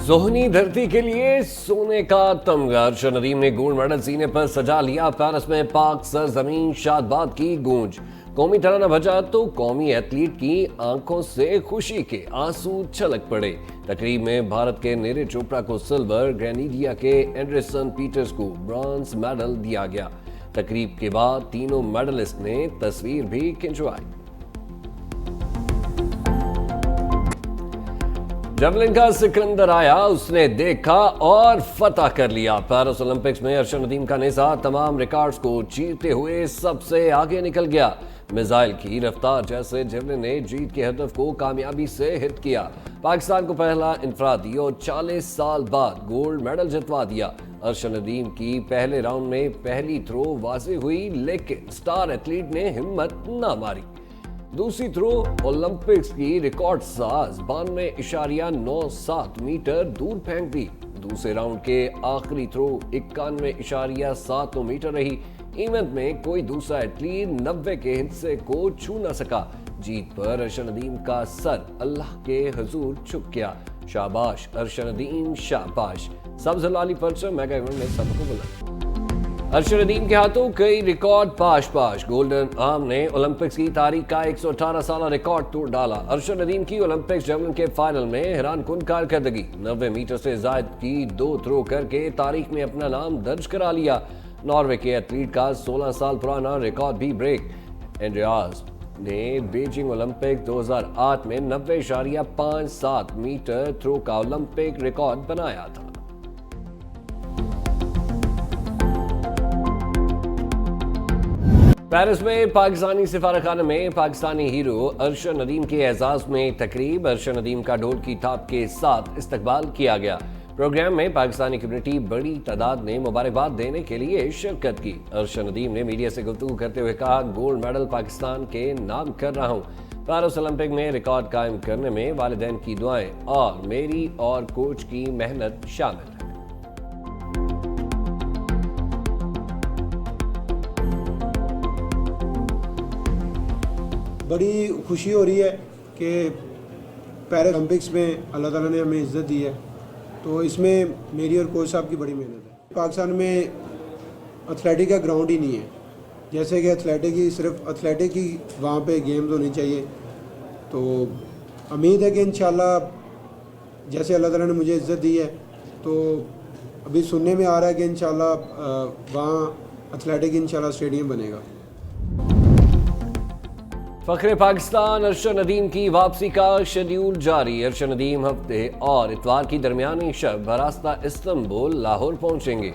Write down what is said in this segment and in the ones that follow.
सोहनी धरती के लिए सोने का तमगा। अर्शद नदीम ने गोल्ड मेडल सीने पर सजा लिया। पेरिस में पाक सरजमीन शादबाद की गूंज। कौमी तराना बजा तो कौमी एथलीट की आंखों से खुशी के आंसू छलक पड़े। तकरीब में भारत के नीरज चोपड़ा को सिल्वर, ग्रेनेडिया के एंडरसन पीटर्स को ब्रॉन्ज मेडल दिया गया। तकरीब के बाद तीनों मेडलिस्ट ने तस्वीर भी खिंचवाई। जवलिन का सिकंदर आया, उसने देखा और फतह कर लिया। पेरिस ओलंपिक्स में अर्शद नदीम का नेजा तमाम रिकॉर्ड्स को चीरते हुए सबसे आगे निकल गया। मिसाइल की रफ्तार जैसे जवलिन ने जीत के हदफ को कामयाबी से हिट किया। पाकिस्तान को पहला इंफरादी और 40 साल बाद गोल्ड मेडल जितवा दिया। अर्शद नदीम की पहले राउंड में पहली थ्रो वाज़ेह हुई, लेकिन स्टार एथलीट ने हिम्मत ना मारी। दूसरी थ्रो ओलंपिक्स की रिकॉर्ड साज 92.97 मीटर दूर फेंक दी। दूसरे राउंड के आखिरी थ्रो 91.79 मीटर रही। इवेंट में कोई दूसरा एथलीट 90 के हिस्से को छू न सका। जीत पर अर्शद नदीम का सर अल्लाह के हुजूर झुक गया। शाबाश अर्शद नदीम, शाबाश। सब्ज लाली परचम मेगा इवेंट में सबको बुलंद। अर्शद नदीम के हाथों कई रिकॉर्ड पाश। गोल्डन आर्म ने ओलंपिक्स की तारीख का 118 साल रिकॉर्ड तोड़ डाला। अर्शद नदीम की ओलंपिक्स जवलिन के फाइनल में हैरान कुन कारकर्दगी। 90 मीटर से जायद की 2 थ्रो करके तारीख में अपना नाम दर्ज करा लिया। नॉर्वे के एथलीट का 16 साल पुराना रिकॉर्ड भी ब्रेक। एंड्रियास ने बीजिंग ओलंपिक 2008 में 90.57 मीटर थ्रो का ओलंपिक रिकॉर्ड बनाया था। पेरिस में पाकिस्तानी सिफारतखाना में पाकिस्तानी हीरो अर्शद नदीम के एजाज में तकरीब। अर्शद नदीम का ढोल की थाप के साथ इस्तकबाल किया गया। प्रोग्राम में पाकिस्तानी कम्युनिटी बड़ी तादाद में मुबारकबाद देने के लिए शिरकत की। अर्शद नदीम ने मीडिया से गुफ्तगू करते हुए कहा, गोल्ड मेडल पाकिस्तान के नाम कर रहा हूँ। पेरिस ओलंपिक में रिकॉर्ड कायम करने में वालिदैन की दुआएं और मेरी और कोच की मेहनत शामिल है। बड़ी खुशी हो रही है कि पैरा ओलंपिक्स में अल्लाह ताला ने हमें इज़्ज़त दी है, तो इसमें मेरी और कोच साहब की बड़ी मेहनत है। पाकिस्तान में एथलेटिक का ग्राउंड ही नहीं है, जैसे कि एथलेटिक ही सिर्फ एथलेटिक ही वहाँ पे गेम्स होनी चाहिए। तो उम्मीद है कि इंशाल्लाह जैसे अल्लाह ताला ने मुझे इज़्ज़त दी है, तो अभी सुनने में आ रहा है कि इंशाल्लाह वहाँ एथलेटिक इंशाल्लाह स्टेडियम बनेगा। फखरे पाकिस्तान अर्शद नदीम की वापसी का शेड्यूल जारी। अर्शद नदीम हफ्ते और इतवार की दरमियानी शब बरास्ता इस्तांबुल लाहौर पहुंचेंगे।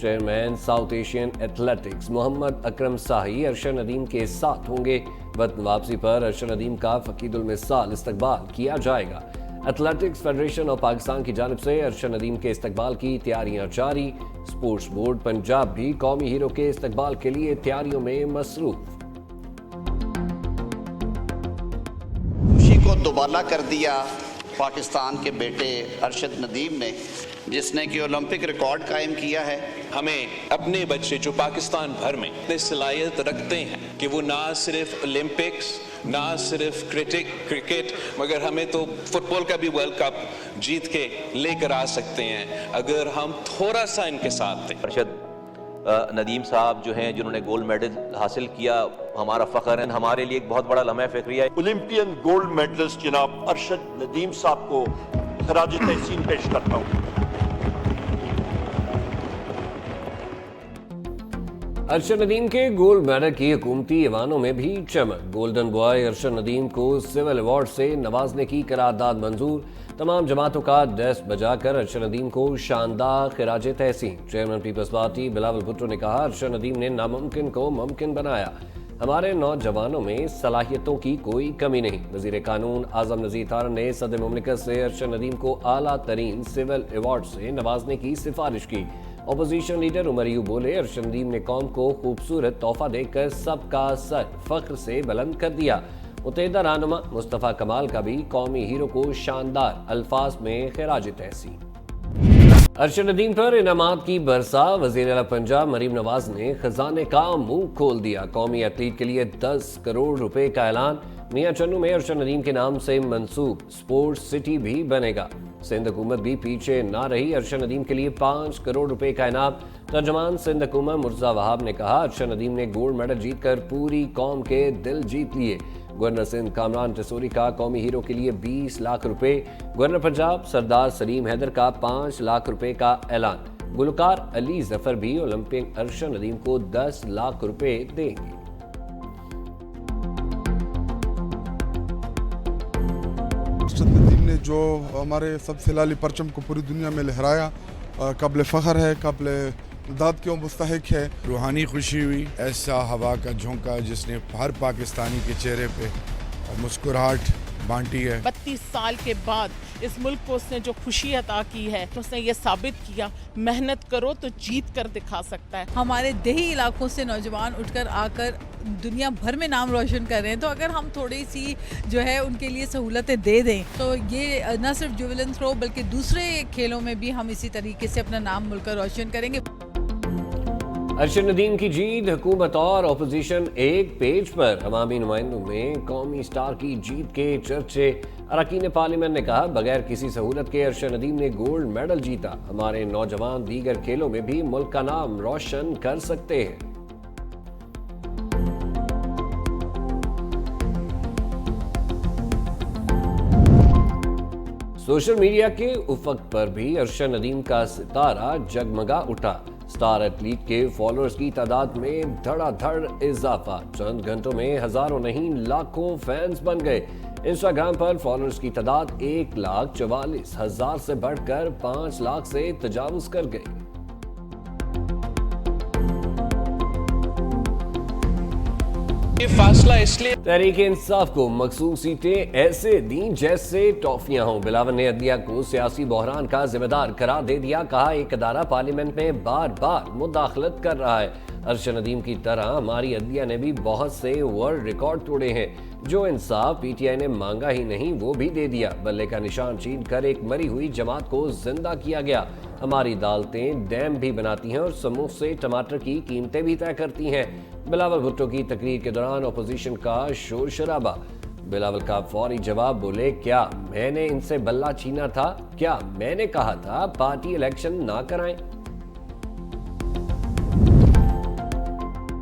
Chairman South Asian athletics Mohammad Akram Shahi Arshad Nadeem के साथ होंगे। वतन वापसी पर अर्शद नदीम का फकीदुल मिसाल इस्तकबाल किया जाएगा। एथलेटिक्स फेडरेशन ऑफ पाकिस्तान की जानिब से अर्शद नदीम के इस्तकबाल की तैयारियां जारी। स्पोर्ट्स बोर्ड पंजाब भी कौमी हीरो के इस्तकबाल के लिए तैयारियों में मसरूफ। को दोबारा कर दिया पाकिस्तान के बेटे अर्शद नदीम ने, जिसने कि ओलंपिक रिकॉर्ड कायम किया है। हमें अपने बच्चे जो पाकिस्तान भर में इतनी सलाहियत रखते हैं कि वो ना सिर्फ ओलंपिक्स, ना सिर्फ क्रिकेट, मगर हमें तो फुटबॉल का भी वर्ल्ड कप जीत के लेकर आ सकते हैं अगर हम थोड़ा सा इनके साथ दें। अर्शद नदीम साहब जो हैं, जिन्होंने गोल्ड मेडल हासिल किया, हमारा फ़ख्र है, हमारे लिए एक बहुत बड़ा लम्हा फ़ख्रिया है। ओलंपियन गोल्ड मेडलिस्ट जनाब अर्शद नदीम साहब को खराज तहसीन पेश करता हूँ। अर्शद नदीम के गोल्ड मेडल की हुकूमती ईवानों में भी चमक। गोल्डन बॉय अर्शद नदीम को सिविल अवार्ड से नवाजने की करारदाद मंजूर। तमाम जमातों का दस्त बजाकर अर्शद नदीम को शानदार खिराज तहसीन। Chairman People's Party Bilawal Bhutto ने कहा, अर्शद नदीम ने नामुमकिन को मुमकिन बनाया। हमारे नौजवानों में सलाहियतों की कोई कमी नहीं। वजीर कानून आजम नज़ीर तारन ने सदर मुमलिकत से अर्शद नदीम को आला तरीन सिविल अवार्ड से नवाजने की सिफारिश की। अपोजिशन लीडर उमर अयूब बोले, अर्शद नदीम ने कौम को खूबसूरत तोहफा देकर सबका सर फख्र से बुलंद कर दिया। मुतहदा रहनुमा मुस्तफ़ा कमाल का भी कौमी हीरो को शानदार अल्फाज में खिराज तहसीन। अर्शद नदीम पर इनामात की बरसा। वज़ीर आला पंजाब मरीम नवाज ने खजाने का मुंह खोल दिया। कौमी एथलीट के लिए 10 करोड़ रुपए का ऐलान। मियां चन्नू में अर्शद नदीम के नाम से मंसूब स्पोर्ट्स सिटी भी बनेगा। सिंध हुकूमत भी पीछे ना रही। अरशद नदीम के लिए 5 करोड़ रुपए का इनाम। तर्जमान सिंध हुकूमत मुर्तज़ा वहाब ने कहा, अरशद नदीम ने गोल्ड मेडल जीतकर पूरी कौम के दिल जीत लिए। गवर्नर सिंध कामरान टिसोरी का कौमी हीरो के लिए 20 लाख रुपए। गवर्नर पंजाब सरदार सलीम हैदर का 5 लाख रुपए का ऐलान। गुलकार अली जफर भी ओलंपिक अरशद नदीम को 10 लाख रुपए देंगे। अरशद नदीम ने जो हमारे सबसे लाली परचम को पूरी दुनिया में लहराया, काबिल फ़ख्र है, काबिल दाद क्यों मुस्तहिक है। रूहानी खुशी हुई, ऐसा हवा का झोंका जिसने हर पाकिस्तानी के चेहरे पे मुस्कुराहट बांटी है। 32 साल के बाद इस मुल्क को उसने जो खुशी अता की है, उसने ये साबित किया, मेहनत करो तो जीत कर दिखा सकता है। हमारे देही इलाकों से नौजवान उठकर आकर दुनिया भर में नाम रोशन कर रहे हैं, तो अगर हम थोड़ी सी जो है उनके लिए सहूलतें दे दें तो ये न सिर्फ जेवलिन थ्रो बल्कि दूसरे खेलों में भी हम इसी तरीके से अपना नाम मुल्क का रोशन करेंगे। अरशद नदीम की जीत, हुकूमत और अपोजिशन एक पेज पर। अवामी नुमाइंदों में कौमी स्टार की जीत के चर्चे। अरकान पार्लियामेंट ने कहा, बगैर किसी सहूलत के अरशद नदीम ने गोल्ड मेडल जीता। हमारे नौजवान दीगर खेलों में भी मुल्क का नाम रोशन कर सकते हैं। सोशल मीडिया के उफक पर भी अरशद नदीम का सितारा जगमगा उठा। स्टार एथलीट के फॉलोअर्स की तादाद में धड़ाधड़ इजाफा। चंद घंटों में हजारों नहीं लाखों फैंस बन गए। इंस्टाग्राम पर फॉलोअर्स की तादाद 1,44,000 से बढ़कर 5 लाख से तजावुज कर गई। ये फासला इसलिए तहरीक इंसाफ को मखसूस सीटें ऐसे दी जैसे टॉफियां हों। बिलावल ने अदलिया को सियासी बहरान का जिम्मेदार करार दे दिया। कहा, एक अदारा पार्लियामेंट में बार बार मुदाखलत कर रहा है। अरशद नदीम की तरह हमारी अदलिया ने भी बहुत से वर्ल्ड रिकॉर्ड तोड़े हैं। जो इंसाफ पीटीआई ने मांगा ही नहीं वो भी दे दिया। बल्ले का निशान छीन कर एक मरी हुई जमात को जिंदा किया गया। हमारी अदालतें डैम भी बनाती हैं और समोसे टमाटर की कीमतें भी तय करती हैं। बिलावल भुट्टो की तकरीर के दौरान अपोजिशन का शोर शराबा। बिलावल का फौरी जवाब, बोले, क्या मैंने इनसे बल्ला छीना था? क्या मैंने कहा था पार्टी इलेक्शन ना कराएं?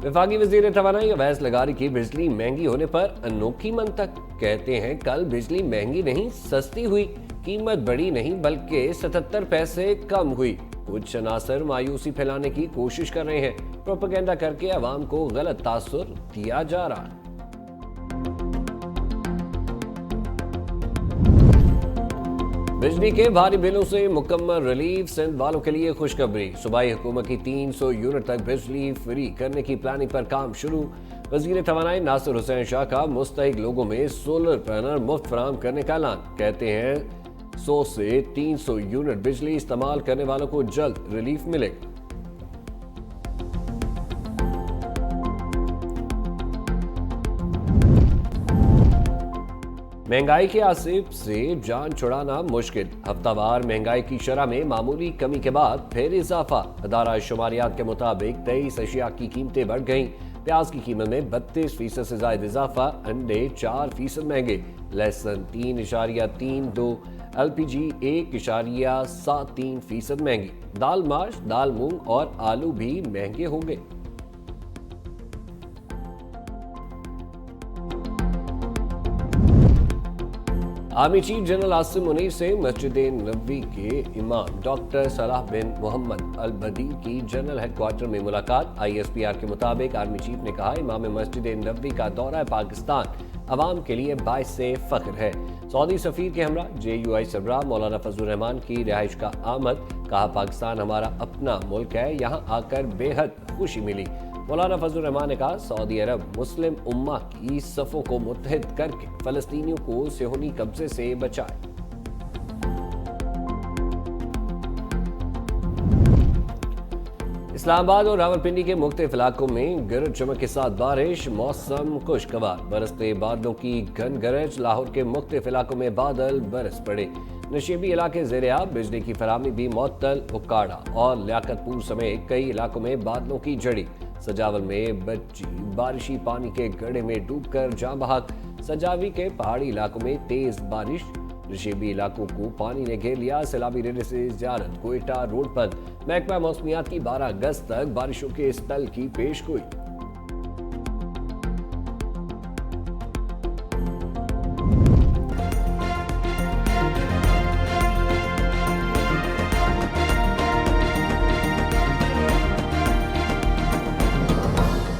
वफाकी वजीर तवानाई अवैस लगारी की बिजली महंगी होने पर अनोखी मंतक। कहते हैं, कल बिजली महंगी नहीं सस्ती हुई, कीमत बढ़ी नहीं बल्कि 77 पैसे कम हुई। कुछ अनासर मायूसी फैलाने की कोशिश कर रहे हैं। प्रोपेगेंडा करके अवाम को गलत तासुर दिया जा रहा है। बिजली के भारी बिलों से मुकम्मल रिलीफ। सिंध वालों के लिए खुशखबरी। सूबाई हुकूमत की 300 यूनिट तक बिजली फ्री करने की प्लानिंग पर काम शुरू। वजीर तवानाई नासिर हुसैन शाह का मुस्तहिक लोगों में सोलर पैनल मुफ्त फराहम करने का ऐलान। कहते हैं, 100 से 300 यूनिट बिजली इस्तेमाल करने वालों को जल्द रिलीफ मिलेगा। महंगाई के आसिफ से जान छुड़ाना मुश्किल। हफ्तावार महंगाई की शरह में मामूली कमी के बाद फिर इजाफा। अदारा शुमारियात के मुताबिक 23 अशिया की कीमतें बढ़ गईं। प्याज की कीमत में 32% से ज्यादा इजाफा। अंडे 4% महंगे। लहसुन 3.32। LPG 1.73% महंगी। दाल माश, दाल मूंग और आलू भी महंगे होंगे। Army chief general Asim Munir से मस्जिद नबवी के इमाम डॉक्टर सलाह बिन मोहम्मद अल बदीर की जनरल हेडक्वार्टर में मुलाकात। ISPR के मुताबिक आर्मी चीफ ने कहा, इमाम मस्जिद नबवी का दौरा पाकिस्तान अवाम के लिए बाइस से फख्र है। सऊदी सफीर के हमरा JUI सरबराह मौलाना फजलुर रहमान की रिहाइश का आमद। कहा, पाकिस्तान हमारा अपना मुल्क है, यहाँ आकर बेहद खुशी मिली। मौलाना फजलुर रहमान ने कहा, सऊदी अरब मुस्लिम उम्मा की सफ़ों को मुत्तहिद करके फ़लस्तीनियों को सेहूनी कब्जे से बचाए। इस्लामाबाद और रावलपिंडी के मुख्तलिफ इलाकों में गरज चमक के साथ बारिश। मौसम खुशगवार। बरसते बादलों की घन गरज। लाहौर के मुख्तलिफ इलाकों में बादल बरस पड़े। नशीबी इलाके ज़ेर-ए-आब। बिजली की फराहमी भी मुअत्तल। उकाड़ा और लियाकतपुर समेत कई इलाकों में बादलों की जड़ी। सजावल में बच्ची बारिशी पानी के गड्ढे में डूबकर जाँ बहक। सजावी के पहाड़ी इलाकों में तेज बारिश। नशीबी इलाकों को पानी ने घेर लिया। सैलाबी रेले से ज़ियारत कोयटा रोड पर महकमा मौसमियात की 12 अगस्त तक बारिशों के स्पेल की पेश गोई।